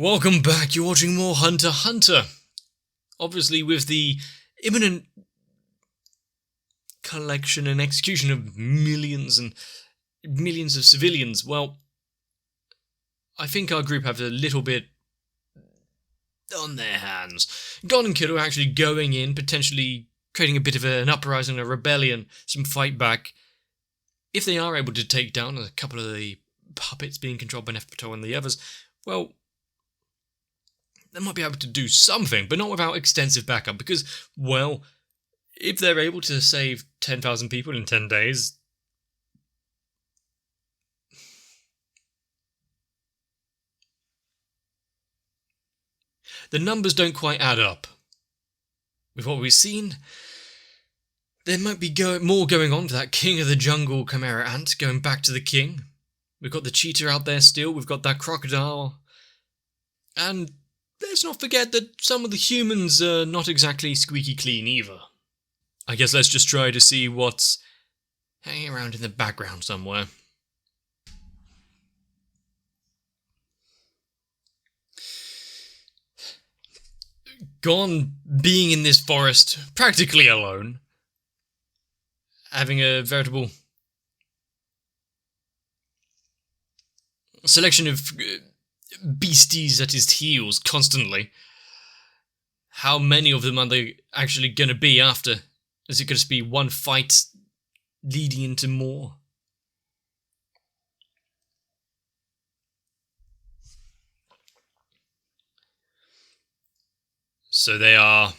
Welcome back, you're watching more Hunter x Hunter. Obviously with the imminent collection and execution of millions and millions of civilians, well, I think our group have a little bit on their hands. God and Kid are actually going in, potentially creating a bit of an uprising, a rebellion, some fight back. If they are able to take down a couple of the puppets being controlled by Nefertito and the others, well, they might be able to do something, but not without extensive backup, because, well, if they're able to save 10,000 people in 10 days, the numbers don't quite add up. With what we've seen, there might be more going on for that King of the Jungle Chimera Ant, going back to the king. We've got the cheetah out there still, we've got that crocodile, and let's not forget that some of the humans are not exactly squeaky clean either. I guess let's just try to see what's hanging around in the background somewhere. Gon being in this forest practically alone, having a veritable selection of beasties at his heels constantly. How many of them are there actually going to be after? Is it going to be one fight leading into more? So they are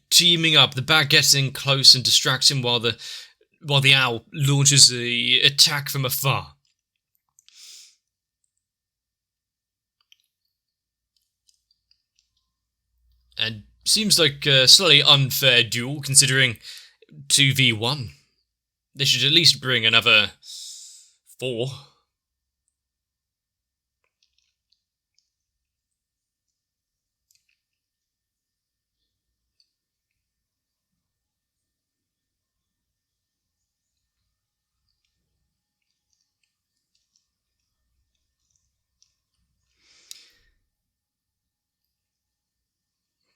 teaming up. The bat gets in close and distracts him while the owl launches the attack from afar. And seems like a slightly unfair duel, considering 2v1. They should at least bring another 4.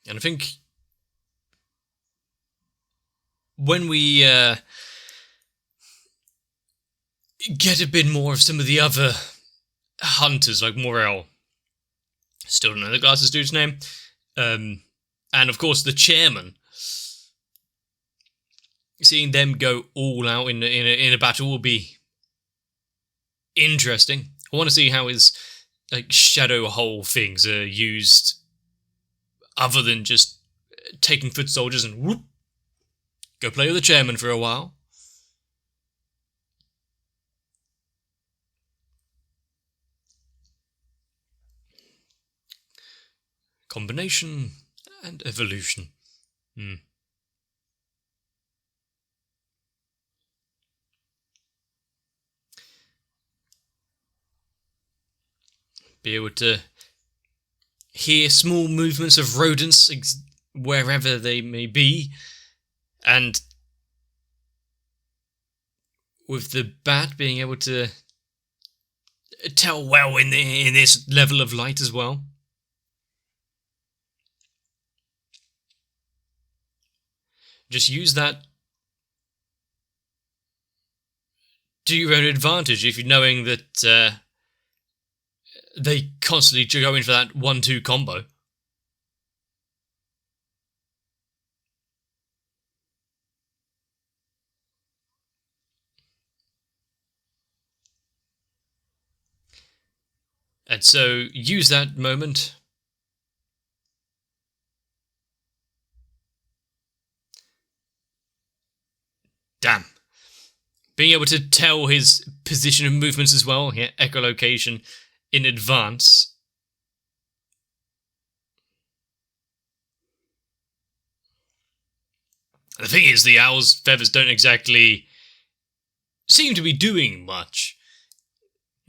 And I think when we get a bit more of some of the other hunters, like Morel, still don't know the glasses dude's name, and of course the chairman, seeing them go all out in a battle will be interesting. I want to see how his shadow hole things are used, other than just taking foot soldiers and whoop, go play with the chairman for a while. Combination and evolution. Be able to hear small movements of rodents wherever they may be, and with the bat being able to tell well in this level of light as well. Just use that to your own advantage if you're knowing that they constantly go in for that 1-2 combo. And so use that moment. Damn. Being able to tell his position and movements as well, echolocation, in advance. The thing is, the owl's feathers don't exactly seem to be doing much.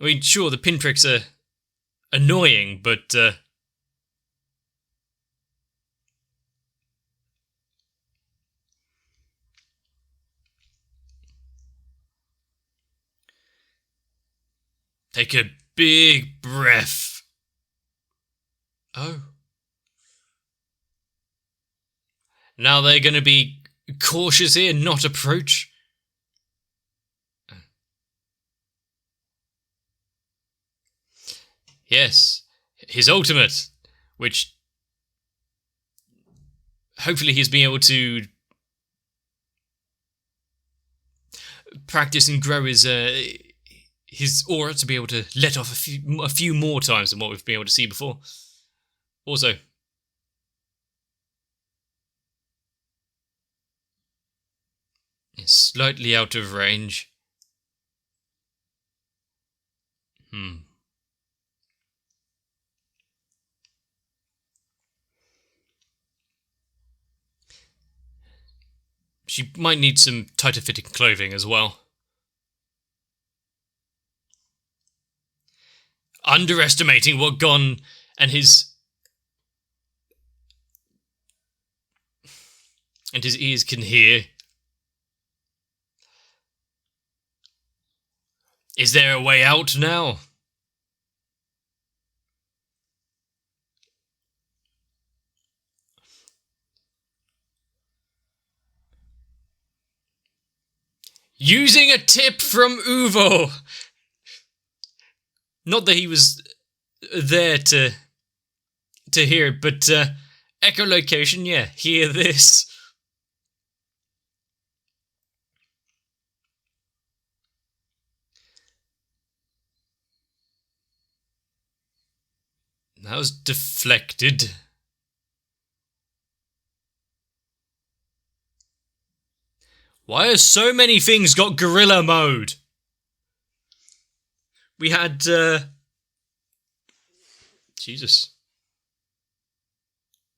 I mean, sure, the pinpricks are annoying, but take a big breath Oh. Now they're going to be cautious here, not approach. Yes, his ultimate, which hopefully he's been able to practice and grow his aura to be able to let off a few more times than what we've been able to see before. Also, it's slightly out of range. She might need some tighter fitting clothing as well. Underestimating what Gon and his ears can hear. Is there a way out now? Using a tip from Uvo. Not that he was there to hear it, but echolocation, yeah, hear this. That was deflected. Why have so many things got gorilla mode? We had, Jesus.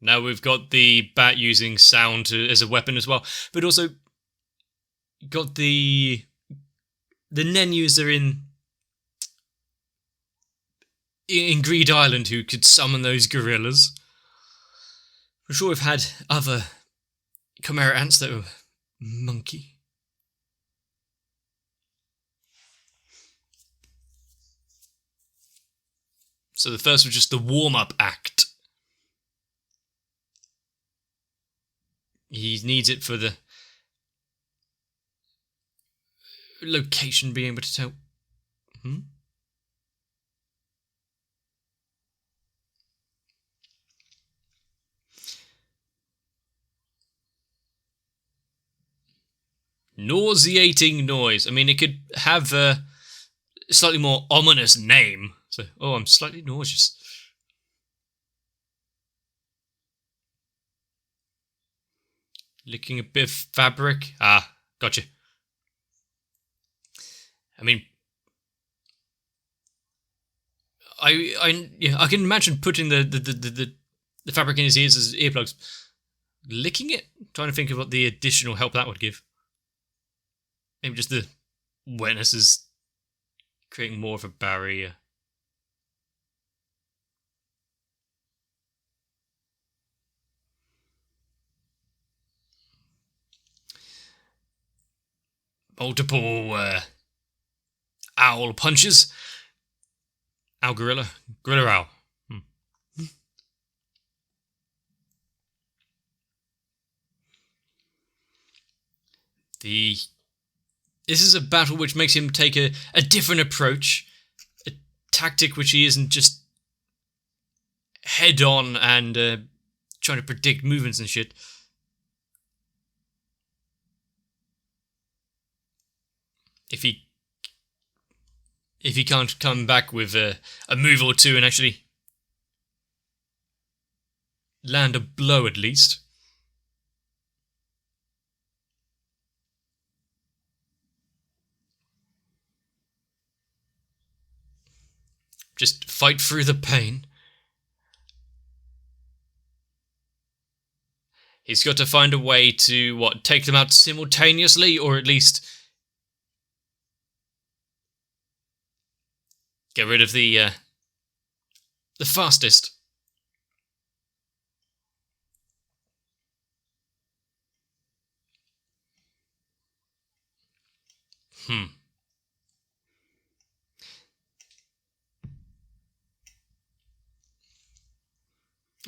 Now we've got the bat using sound as a weapon as well, but also got the Nen user in Greed Island who could summon those gorillas. I'm sure we've had other Chimera ants that were monkey. So the first was just the warm-up act. He needs it for the location, being able to tell. Nauseating noise. I mean, it could have a slightly more ominous name. So, oh, I'm slightly nauseous. Licking a bit of fabric. Ah, gotcha. I mean, I can imagine putting the fabric in his ears as earplugs. Licking it? Trying to think of what the additional help that would give. Maybe just the wetness is creating more of a barrier. Multiple owl punches. Owl gorilla. Gorilla owl. This is a battle which makes him take a different approach. A tactic which he isn't just head on and trying to predict movements and shit. If he can't come back with a move or two and actually land a blow at least. Just fight through the pain. He's got to find a way to, take them out simultaneously, or at least get rid of the fastest.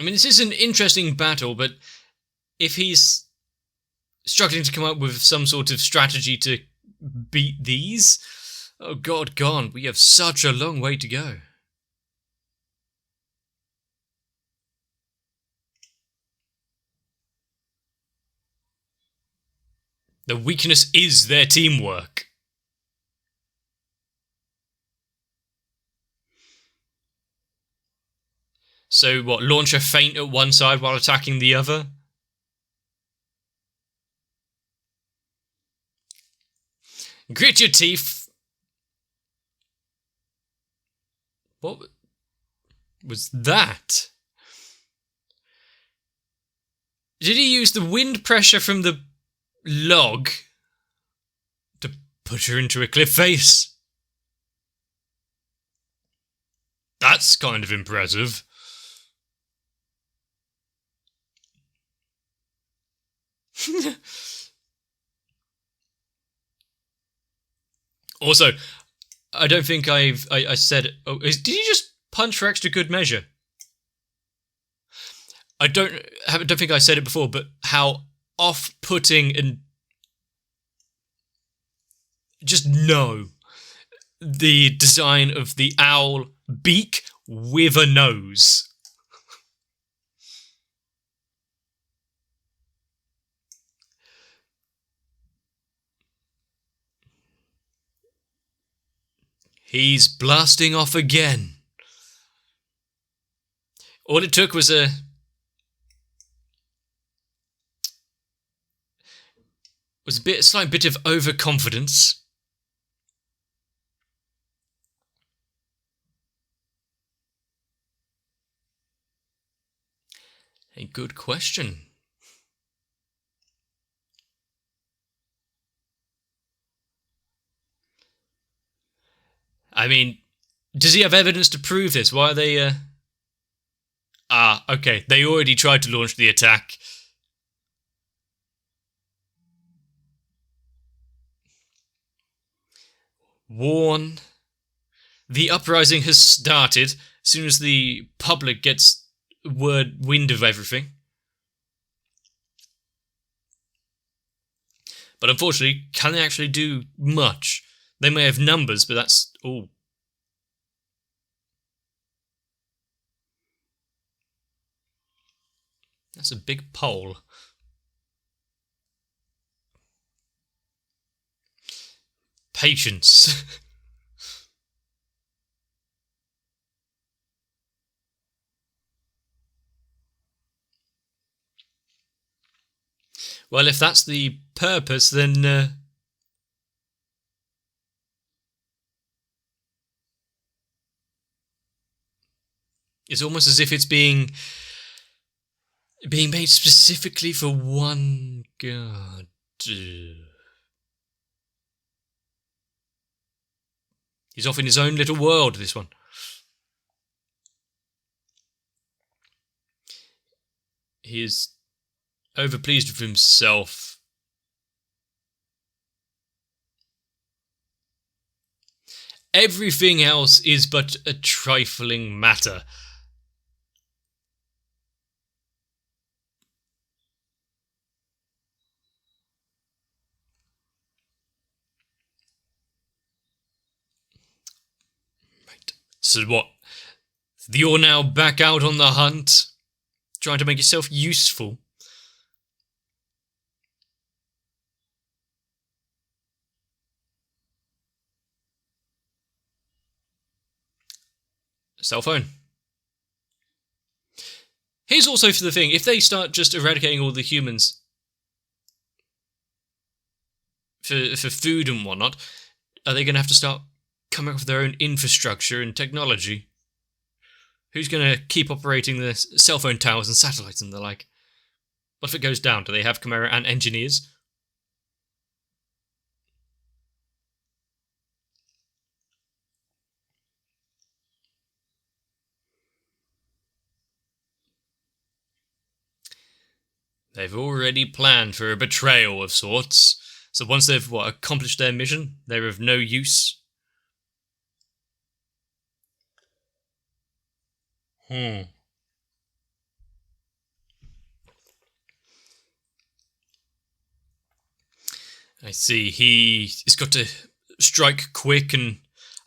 I mean, this is an interesting battle, but if he's struggling to come up with some sort of strategy to beat these, oh god, gone. We have such a long way to go. The weakness is their teamwork. So what, launch a feint at one side while attacking the other? Grit your teeth. What was that? Did he use the wind pressure from the log to push her into a cliff face? That's kind of impressive. Also, I don't think I said. Oh, did you just punch for extra good measure? I don't think I said it before, but how off-putting and just no, the design of the owl beak with a nose. He's blasting off again. All it took was a slight bit of overconfidence. A good question. I mean, does he have evidence to prove this? Why are they, okay. They already tried to launch the attack. Warn. The uprising has started as soon as the public gets wind of everything. But unfortunately, can they actually do much? They may have numbers, but that's all. That's a big pole. Patience. Well, if that's the purpose, then it's almost as if it's being made specifically for one god. He's off in his own little world, this one. He is overpleased with himself. Everything else is but a trifling matter. Right. So what? You're now back out on the hunt? Trying to make yourself useful? Cell phone. Here's also for the thing, if they start just eradicating all the humans for food and whatnot, are they going to have to start coming up with their own infrastructure and technology? Who's going to keep operating the cell phone towers and satellites and the like? What if it goes down? Do they have Chimera and engineers? They've already planned for a betrayal of sorts. So once they've accomplished their mission, they're of no use. I see. He's got to strike quick and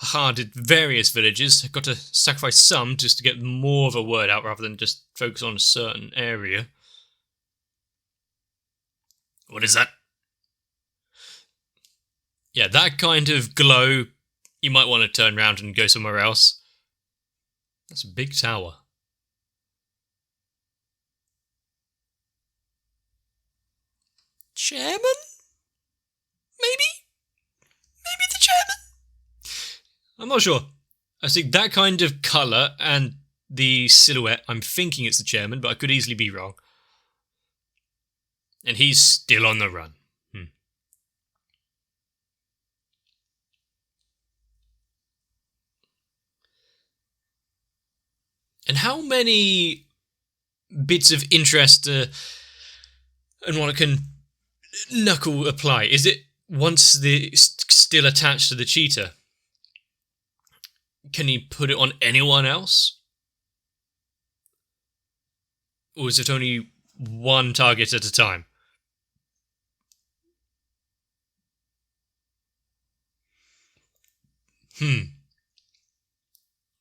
hard at various villages. Got to sacrifice some just to get more of a word out rather than just focus on a certain area. What is that? Yeah, that kind of glow, you might want to turn around and go somewhere else. That's a big tower. Chairman? Maybe? Maybe the chairman? I'm not sure. I think that kind of colour and the silhouette, I'm thinking it's the chairman, but I could easily be wrong. And he's still on the run. And how many bits of interest and what can Knuckle apply? Is it once the still attached to the cheetah? Can he put it on anyone else? Or is it only one target at a time?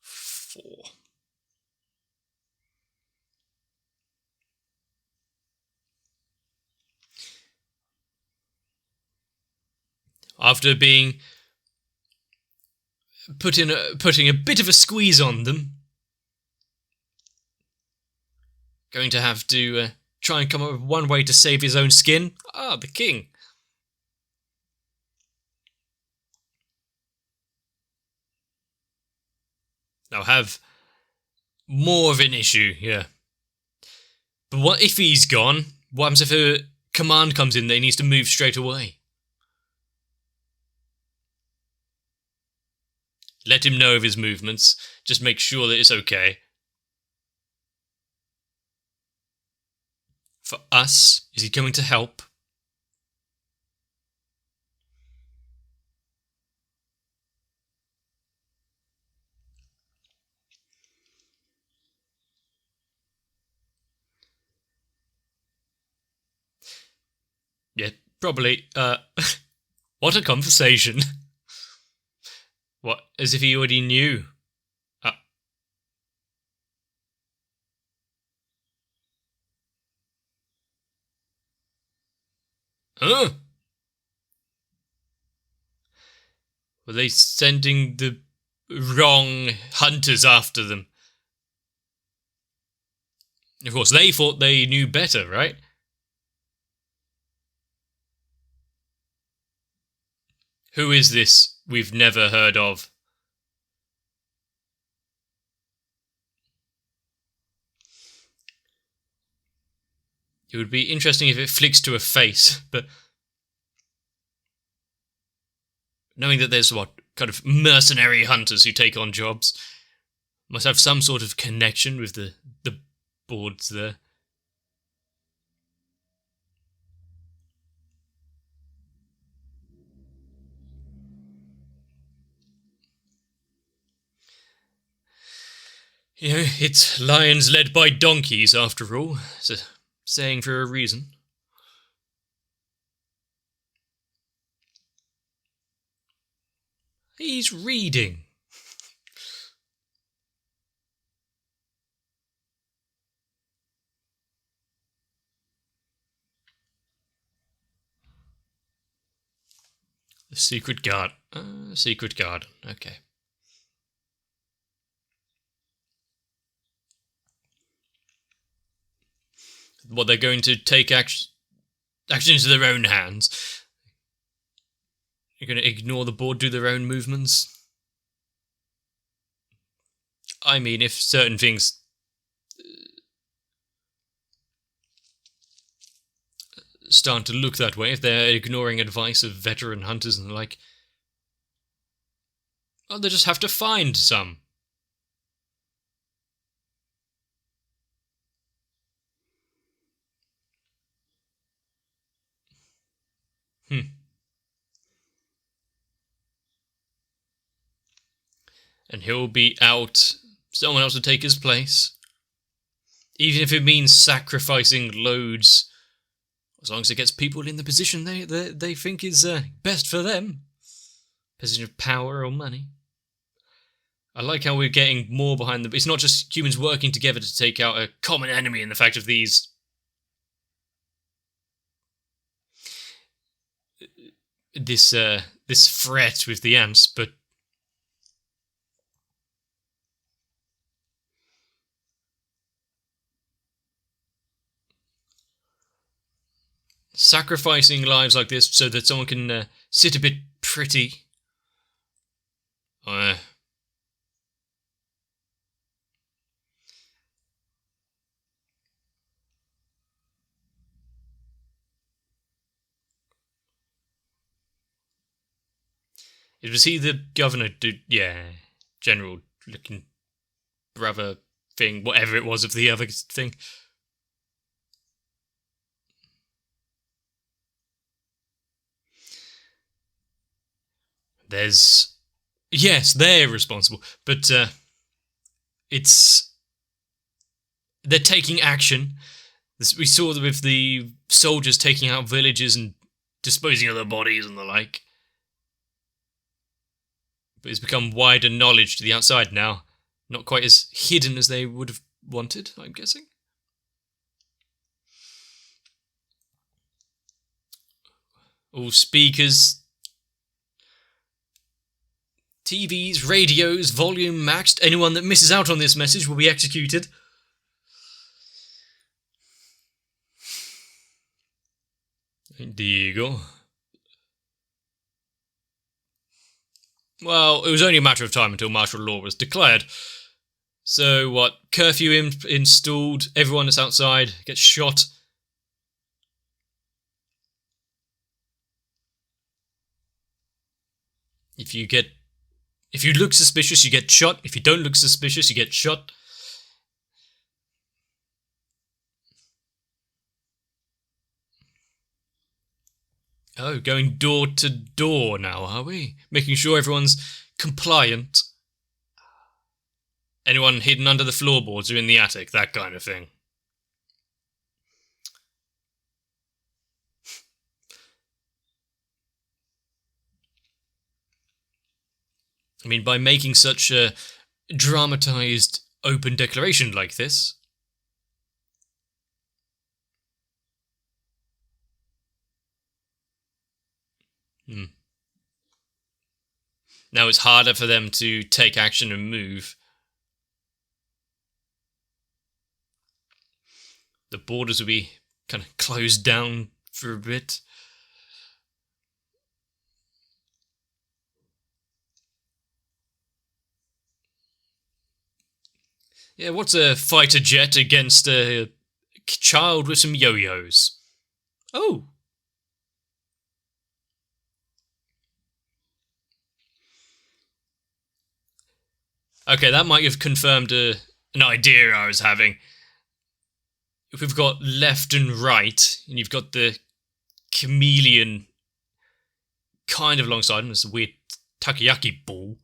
Four. After being putting a bit of a squeeze on them, going to have to try and come up with one way to save his own skin. Ah, the king. I'll have more of an issue, yeah. But what if he's gone? What happens if a command comes in that he needs to move straight away? Let him know of his movements. Just make sure that it's okay. For us, is he coming to help? Yeah, probably. What a conversation. What, as if he already knew? Huh? Were they sending the wrong hunters after them? Of course, they thought they knew better, right? Who is this we've never heard of? It would be interesting if it flicks to a face, but knowing that there's kind of mercenary hunters who take on jobs, must have some sort of connection with the boards there. You know, it's lions led by donkeys, after all. It's a saying for a reason. He's reading. The secret garden. Secret garden. Okay. What, they're going to take action into their own hands? You're going to ignore the board, do their own movements? I mean, if certain things start to look that way, if they're ignoring advice of veteran hunters and the like, well, they just have to find some. And he'll be out. Someone else will take his place. Even if it means sacrificing loads, As long as it gets people in the position they think is best for them. Position of power or money. I like how we're getting more behind the... It's not just humans working together to take out a common enemy in the fact of these... This threat with the ants, but... Sacrificing lives like this so that someone can sit a bit pretty. Was he the governor? Yeah, general looking brother thing, whatever it was of the other thing. Yes, they're responsible, but they're taking action. We saw that with the soldiers taking out villages and disposing of their bodies and the like. But it's become wider knowledge to the outside now. Not quite as hidden as they would have wanted, I'm guessing. All speakers, TVs, radios, volume maxed. Anyone that misses out on this message will be executed. There you go. Well, it was only a matter of time until martial law was declared. So what? Curfew installed. Everyone that's outside gets shot. If you look suspicious, you get shot. If you don't look suspicious, you get shot. Oh, going door to door now, are we? Making sure everyone's compliant. Anyone hidden under the floorboards or in the attic, that kind of thing. I mean, by making such a dramatized open declaration like this... Now it's harder for them to take action and move. The borders will be kind of closed down for a bit. Yeah, what's a fighter jet against a child with some yo-yos? Oh. Okay, that might have confirmed an idea I was having. If we've got left and right, and you've got the chameleon kind of alongside him, there's a weird takoyaki ball.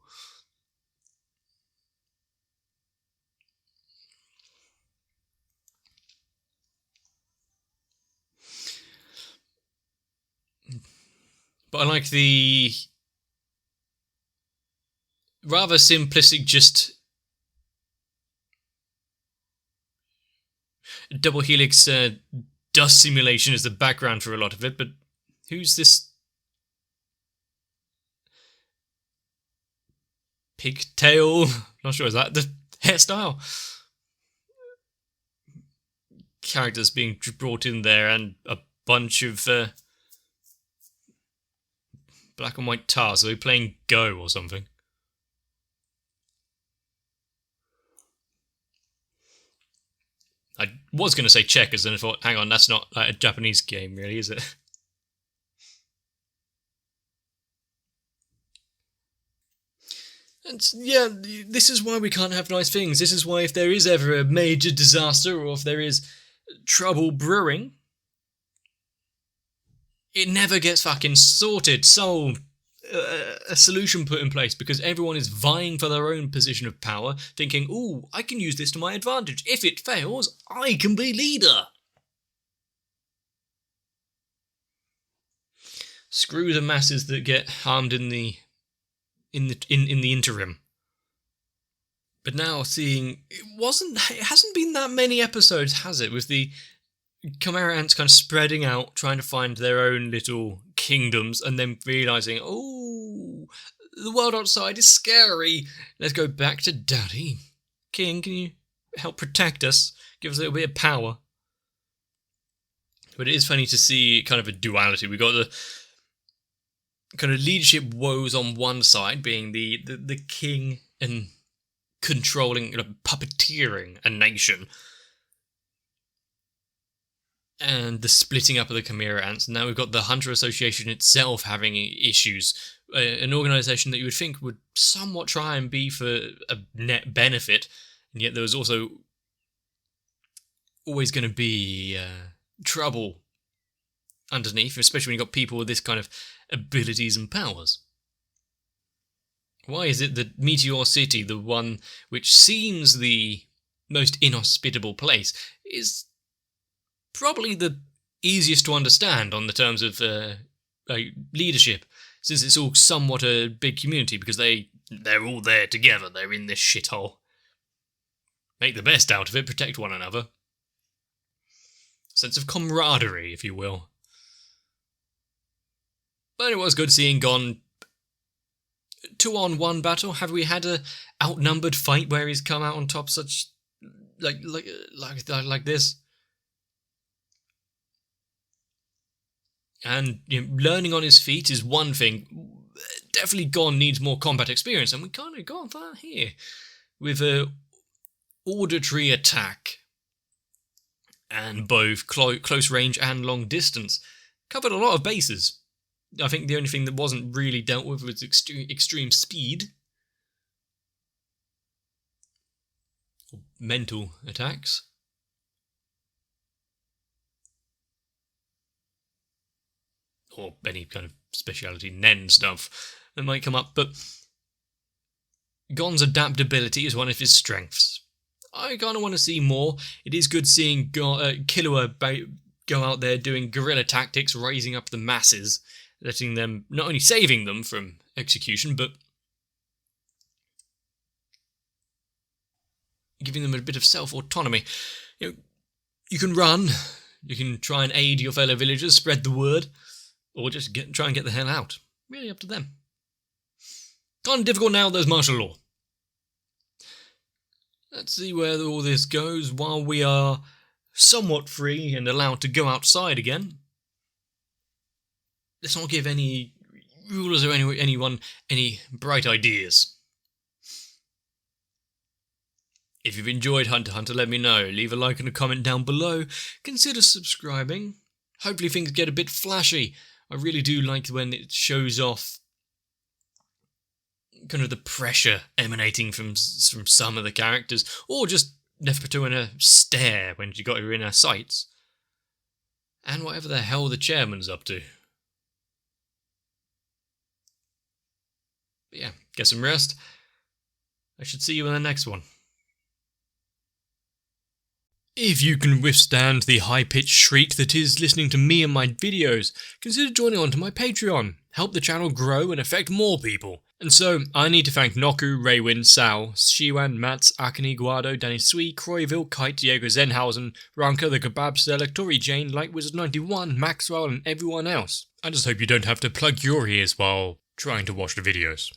But I like the rather simplistic, just double helix dust simulation as the background for a lot of it. But who's this pigtail? Not sure, is that the hairstyle? Characters being brought in there and a bunch of black and white tars. Are they playing Go or something? I was going to say checkers, and I thought, hang on, that's not like a Japanese game, really, is it? And yeah, this is why we can't have nice things. This is why if there is ever a major disaster, or if there is trouble brewing, it never gets fucking sorted, solved, a solution put in place, because everyone is vying for their own position of power, thinking, ooh, I can use this to my advantage. If it fails, I can be leader. Screw the masses that get harmed in the interim. But now seeing it hasn't been that many episodes, has it? With the Chimera ants kind of spreading out, trying to find their own little kingdoms, and then realizing, oh, the world outside is scary. Let's go back to Daddy. King, can you help protect us? Give us a little bit of power. But it is funny to see kind of a duality. We got the kind of leadership woes on one side, being the king and controlling, puppeteering a nation, and the splitting up of the Chimera ants. Now we've got the Hunter Association itself having issues, an organisation that you would think would somewhat try and be for a net benefit, and yet there was also always going to be trouble underneath, especially when you've got people with this kind of abilities and powers. Why is it that Meteor City, the one which seems the most inhospitable place, is probably the easiest to understand on the terms of leadership, since it's all somewhat a big community, because they're all there together, they're in this shithole. Make the best out of it, protect one another. Sense of camaraderie, if you will. But it was good seeing Gon 2-on-1 battle. Have we had a outnumbered fight where he's come out on top such like this? And learning on his feet is one thing. Definitely Gon needs more combat experience, and we kind of got that here with a auditory attack and both close range and long distance. Covered a lot of bases. I think the only thing that wasn't really dealt with was extreme speed. Or mental attacks. Or any kind of speciality Nen stuff that might come up, but Gon's adaptability is one of his strengths. I kind of want to see more. It is good seeing Killua go out there doing guerrilla tactics, raising up the masses, letting them, not only saving them from execution, but giving them a bit of self-autonomy. You can run, you can try and aid your fellow villagers, spread the word, or just try and get the hell out. Really up to them. Kind of difficult now, there's martial law. Let's see where all this goes while we are somewhat free and allowed to go outside again. Let's not give any rulers or anyone any bright ideas. If you've enjoyed Hunter x Hunter, let me know. Leave a like and a comment down below. Consider subscribing. Hopefully things get a bit flashy. I really do like when it shows off kind of the pressure emanating from some of the characters, or just Nefertu in a stare when she got her in her sights. And whatever the hell the chairman's up to. But yeah, get some rest. I should see you in the next one. If you can withstand the high-pitched shriek that is listening to me and my videos, consider joining on to my Patreon. Help the channel grow and affect more people. And so, I need to thank Noku, Raywin, Sal, Shiwan, Mats, Akane, Guado, Danny Sui, Croyville, Kite, Diego Zenhausen, Ranka, The Kebab Seller, Tori Jane, Light Wizard 91, Maxwell, and everyone else. I just hope you don't have to plug your ears while trying to watch the videos.